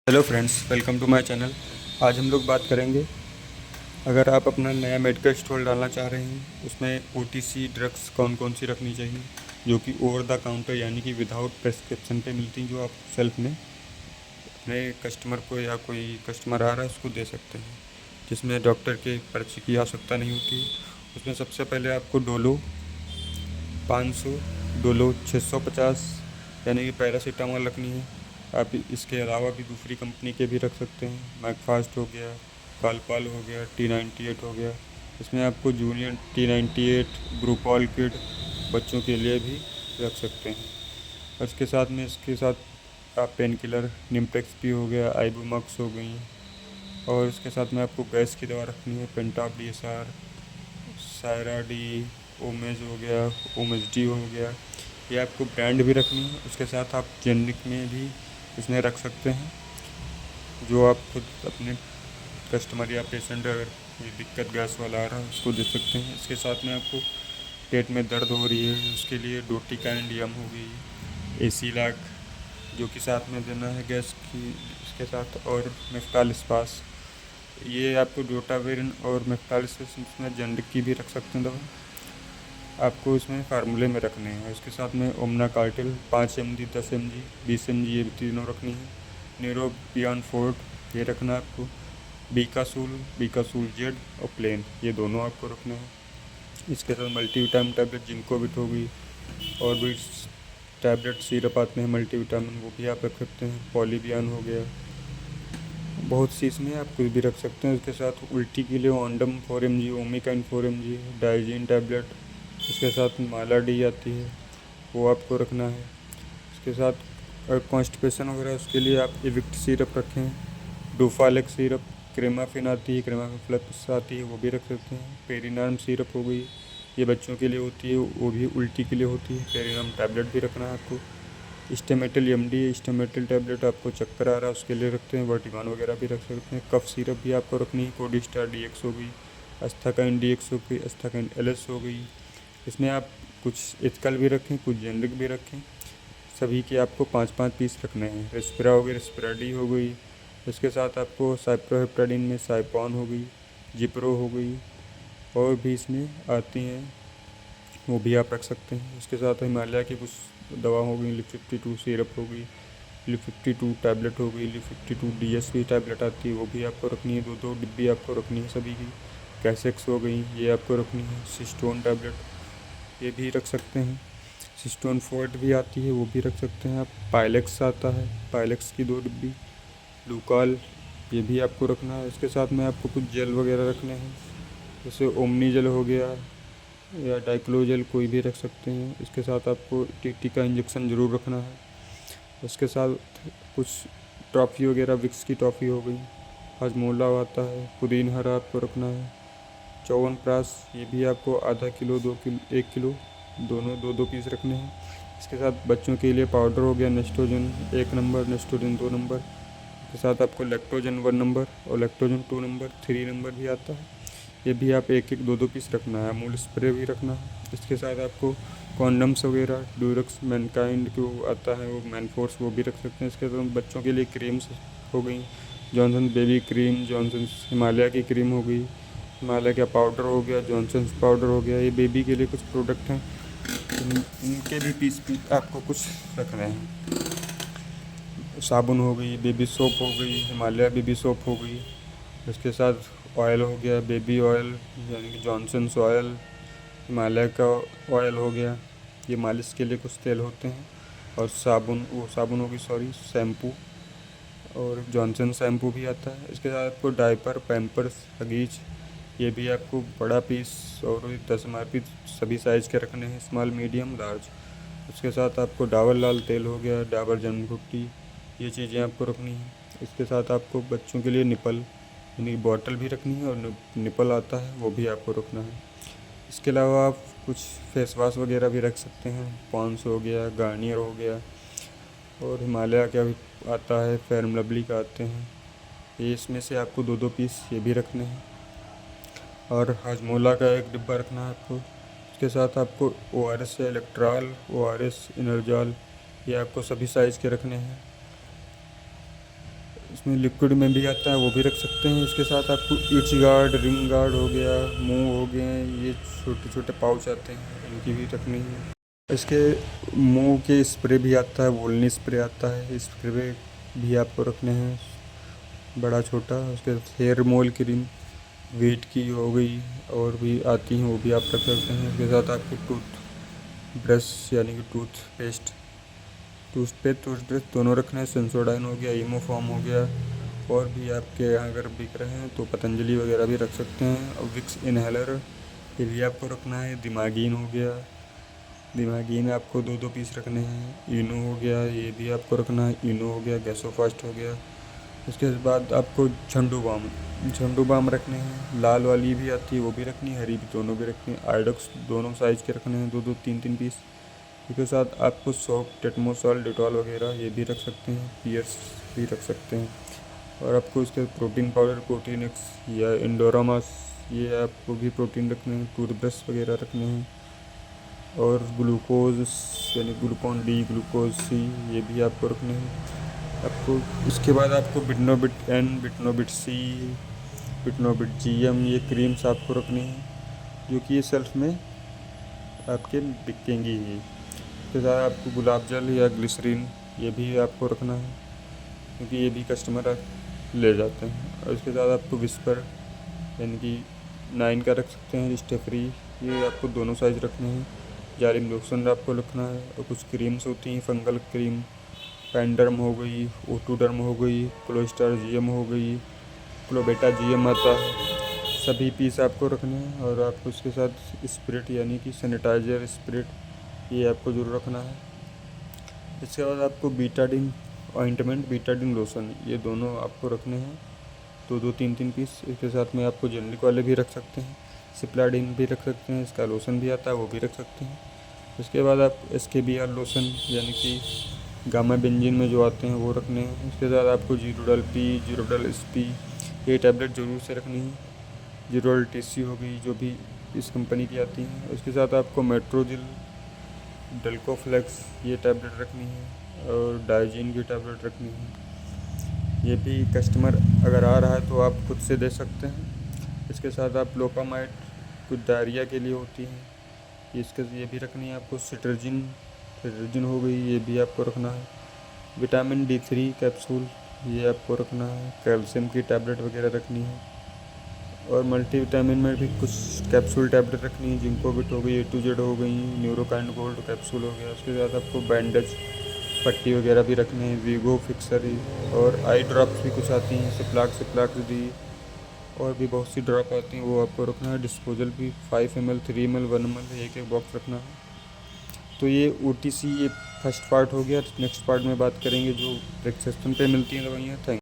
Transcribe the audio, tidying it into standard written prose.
Hello friends, welcome to my channel. आज हम लोग बात करेंगे, अगर आप अपना नया मेडिकल स्टोर डालना चाह रहे हैं, उसमें ओटीसी ड्रग्स कौन कौन सी रखनी चाहिए, जो कि ओवर द काउंटर यानी कि विदाउट प्रेस्क्रिप्शन पे मिलती हैं, जो आप सेल्फ में अपने कस्टमर को या कोई कस्टमर आ रहा है उसको दे सकते हैं, जिसमें डॉक्टर के पर्ची की आवश्यकता नहीं होती। उसमें सबसे पहले आपको डोलो 500, डोलो 650 यानी कि पैरासीटामोल रखनी है। आप इसके अलावा भी दूसरी कंपनी के भी रख सकते हैं। मैकफास्ट हो गया, कालपाल हो गया, T98 हो गया। इसमें आपको जूनियर T98 ग्रुपॉल किड बच्चों के लिए भी रख सकते हैं। और इसके साथ आप पेन किलर निम्पेक्स भी हो गया, आइबुमक्स हो गई। और इसके साथ में आपको गैस की दवा रखनी है, पेंटाप DSR, सायरा डी, ओमेज हो गया, ओमेज डी हो गया। ये आपको ब्रांड भी रखनी है। उसके साथ आप जेनरिक में भी इसमें रख सकते हैं, जो आप खुद अपने कस्टमर या पेशेंट अगर ये दिक्कत गैस वाला आ रहा है उसको दे सकते हैं। इसके साथ में आपको पेट में दर्द हो रही है, उसके लिए डोटिकाइन डीएम हो गई, एसीलैक जो कि साथ में देना है गैस की, इसके साथ, और मेफ्टाल स्पास। ये आपको डोटावेरिन और मेफ्टाल में जेनरिक की भी रख सकते हैं दवा। आपको इसमें फार्मूले में रखने हैं। इसके साथ में ओमना कार्टिल 5 mg, 10 mg, 20 mg, ये तीनों रखनी है। नीरो पियान फोर्ट ये रखना है आपको। बीकासूल जेड और प्लेन ये दोनों आपको रखने हैं। इसके साथ मल्टीविटामिन टैबलेट जिंकोविट हो गई, और भी टैबलेट सिरप आते हैं मल्टीविटामिन, वो भी आप रख सकते हैं। पॉलीबियान हो गया, बहुत सी इसमें आप कुछ भी रख सकते हैं। उसके साथ उल्टी के लिए ओंडम 4 mg, ओमिकाइन 4 mg, डाइजीन टैबलेट। इसके साथ माला डी आती है, वो आपको रखना है। इसके साथ कॉन्स्टिपेशन वगैरह उसके लिए आप इविक्ट सिरप रखें। डोफालेक सिरप, क्रेमाफिन आती है, क्रेमाफिन फ्लक्स आती है, वो भी रख सकते हैं। पेरिनार्म सिरप हो गई, ये बच्चों के लिए होती है, वो भी उल्टी के लिए होती है। पेरिनार्म टैबलेट भी रखना है आपको। स्टेमेटल MD, स्टेमेटल टैबलेट आपको चक्कर आ रहा है उसके लिए रखते हैं। वर्टिमान वगैरह भी रख सकते हैं। कफ सिरप भी आपको रखनी है। कोडिस्टार DX हो गई, अस्थाकाइन DX हो गई, अस्थाकाइन LS हो गई। इसमें आप कुछ एथिकल भी रखें, कुछ जेनरिक भी रखें। सभी के आपको 5-5 पीस रखने हैं। रेस्पिरा हो गई, रेस्पिरा डी हो गई। इसके साथ आपको साइप्रोहेप्टाडिन में साइपॉन हो गई, जिप्रो हो गई, और भी इसमें आती हैं, वो भी आप रख सकते हैं। इसके साथ हिमालय की कुछ दवा हो गई, लिप 52 सिरप हो गई, लिप 52 टैबलेट हो गई, लिप 52 DSP टैबलेट आती है, वो भी आपको रखनी है। 2-2 डिब्बी आपको रखनी है सभी की। कैसेक्स हो गई, ये आपको रखनी है। सिस्टोन टैबलेट ये भी रख सकते हैं। सिस्टोन फोर्ट भी आती है, वो भी रख सकते हैं आप। पाइलेक्स आता है, पाइलेक्स की 2 डिब्बी। लूकाल ये भी आपको रखना है। इसके साथ में आपको कुछ जेल वगैरह रखने हैं, जैसे ओमनी जेल हो गया या डाइक्लोजेल, कोई भी रख सकते हैं। इसके साथ आपको TT का इंजेक्शन ज़रूर रखना है। उसके साथ कुछ टॉफ़ी वगैरह, विक्स की टॉफ़ी हो गई, हजमोला आता है, पुदीन हरा आपको रखना है। च्यवनप्राश ये भी आपको आधा किलो, 2 किलो, 1 किलो, दोनों 2-2 पीस रखने हैं। इसके साथ बच्चों के लिए पाउडर हो गया, नेस्टोजन 1 नंबर, नेस्टोजन 2 नंबर। के साथ आपको लैक्टोजन 1 नंबर और लैक्टोजन 2 नंबर, 3 नंबर भी आता है। ये भी आप 1-1, 2-2 पीस रखना है। अमूल स्प्रे भी रखना है। इसके साथ आपको कॉन्डम्स वगैरह, ड्यूरक्स मैनकाइंड को आता है वो, मैनफोर्स, वो भी रख सकते हैं। इसके साथ बच्चों के लिए क्रीम्स हो गई, Johnson baby cream, Johnson Himalaya की क्रीम हो गई, हिमालय का पाउडर हो गया, जॉनसन पाउडर हो गया। ये बेबी के लिए कुछ प्रोडक्ट हैं, इनके भी पीस आपको कुछ रखने हैं। साबुन हो गई, बेबी सोप हो गई, हिमालय बेबी सोप हो गई। इसके साथ ऑयल हो गया, बेबी ऑयल यानी कि जॉनसन्स ऑयल, हिमालय का ऑयल हो गया, ये मालिश के लिए कुछ तेल होते हैं। और साबुन होगी, सॉरी, शैम्पू, और जॉनसन शैम्पू भी आता है। इसके साथ आपको डायपर, पैम्पर्स, हगीज, ये भी आपको बड़ा पीस और 10 MRP सभी साइज़ के रखने हैं, स्मॉल, मीडियम, लार्ज। उसके साथ आपको डाबर लाल तेल हो गया, डाबर जमघुट्टी, ये चीज़ें आपको रखनी है। इसके साथ आपको बच्चों के लिए निपल यानी बॉटल भी रखनी है, और निपल आता है वो भी आपको रखना है। इसके अलावा आप कुछ फेस वाश वगैरह भी रख सकते हैं। पॉन्स हो गया, गार्नियर हो गया, और हिमालय का भी आता है, फेयर एंड लवली का आते हैं। ये इसमें से आपको 2-2 पीस ये भी रखने हैं। और हाजमोला का 1 डिब्बा रखना है आपको। इसके साथ आपको ORS या इलेक्ट्रॉल, ORS, इनरजाल, ये आपको सभी साइज़ के रखने हैं। इसमें लिक्विड में भी आता है, वो भी रख सकते हैं। इसके साथ आपको इच गार्ड, रिंग गार्ड हो गया, मूव हो गए, ये छोटे छोटे पाउच आते हैं, इनकी भी रखनी है। इसके मूव के स्प्रे भी आता है, वोल्नी स्प्रे आता है, स्प्रे भी आपको रखने हैं, बड़ा छोटा। उसके हेयर मोल क्रीम वीट की हो गई और भी आती हैं, वो भी आप रख सकते हैं। इसके साथ आपको टूथ ब्रश यानी कि टूथपेस्ट टूथब्रश दोनों रखने हैं। सेंसोडाइन हो गया, ईमोफॉर्म हो गया, और भी आपके यहाँ अगर बिक रहे हैं तो पतंजलि वगैरह भी रख सकते हैं। और विक्स इनहेलर ये भी आपको रखना है। दिमागीन हो गया, दिमागीन आपको 2-2 पीस रखने हैं। इनो हो गया, ये भी आपको रखना है। इनो हो गया, गैसोफास्ट हो गया। उसके बाद आपको झंडू बाम रखने हैं। लाल वाली भी आती है, वो भी रखनी है, हरी भी, दोनों भी रखनी है। आयोडक्स दोनों साइज़ के रखने हैं, 2-2 3-3 पीस। इसके साथ आपको सोप, टेटमोसॉल, डिटॉल वगैरह ये भी रख सकते हैं। पियर्स भी रख सकते हैं। और आपको इसके प्रोटीन पाउडर, प्रोटीन एक्स या इंडोरामास, ये आपको भी प्रोटीन रखने हैं। टूथब्रश वगैरह रखने हैं। और ग्लूकोज यानी ग्लूकॉन डी, ग्लूकोज सी, ये भी आपको रखने हैं। आपको इसके बाद आपको बिटनोबिट एन, बिटनोबिट सी, बिटनोबिट जीएम, ये क्रीम्स आपको रखनी है, जो कि ये सेल्फ में आपके बिकेंगी ही। इसके साथ आपको गुलाब जल या ग्लिसरीन ये भी आपको रखना है, क्योंकि ये भी कस्टमर ले जाते हैं। और इसके साथ आपको विस्पर यानी कि 9 का रख सकते हैं। स्टेफ्री ये आपको दोनों साइज़ रखने हैं। जालिम लोशन आपको रखना है। और कुछ क्रीम्स होती हैं, फंगल क्रीम, पैंडर्म हो गई, ओटोडर्म हो गई, क्लोस्टार जीएम हो गई, क्लोबेटा जीएम आता है, सभी पीस आपको रखने हैं। और आपको इसके साथ स्प्रिट यानी कि सैनिटाइज़र स्प्रिट ये आपको ज़रूर रखना है। इसके बाद आपको बीटाडिन ऑइंटमेंट, बीटाडिन लोशन, ये दोनों आपको रखने हैं, 2-2 3-3 पीस। इसके साथ में आपको जेनरिक वाले भी रख सकते हैं, सिप्लाडिन भी रख सकते हैं, इसका लोशन भी आता है, वो भी रख सकते हैं। इसके बाद आप SKBR लोशन यानी कि गामा बेंजीन में जो आते हैं वो रखने हैं। इसके साथ आपको जीरोडल पी, जीरोडल SP ये टैबलेट ज़रूर से रखनी है। जीरोडल TC हो गई, जो भी इस कंपनी की आती हैं। उसके साथ आपको मेट्रोजिल, डेल्कोफ्लेक्स ये टैबलेट रखनी है। और डाइजीन की टैबलेट रखनी है। ये भी कस्टमर अगर आ रहा है तो आप खुद से दे सकते हैं। इसके साथ आप लोकामाइड कुछ डायरिया के लिए होती हैं, ये भी रखनी है आपको। सिट्रजिन हो गई, ये भी आपको रखना है। विटामिन D3 कैप्सूल ये आपको रखना है। कैल्शियम की टैबलेट वगैरह रखनी है। और मल्टीविटामिन में भी कुछ कैप्सूल टैबलेट रखनी है। जिंकोविट हो गई, A to Z हो गई, न्यूरोकाइंड गोल्ड कैप्सूल हो गया। उसके साथ आपको बैंडेज पट्टी वगैरह भी रखनी है, वीगो फिक्सर। और आई ड्रॉप्स भी कुछ आती हैं, सिप्लाक्स डी, और भी बहुत सी ड्रॉप आती हैं, वो आपको रखना है। डिस्पोजल भी 5 ml, 3 ml, 1 ml एक बॉक्स रखना है। तो ये OTC ये फर्स्ट पार्ट हो गया। नेक्स्ट पार्ट में बात करेंगे जो प्रिस्क्रिप्शन पे मिलती हैं दवाइयाँ। थैंक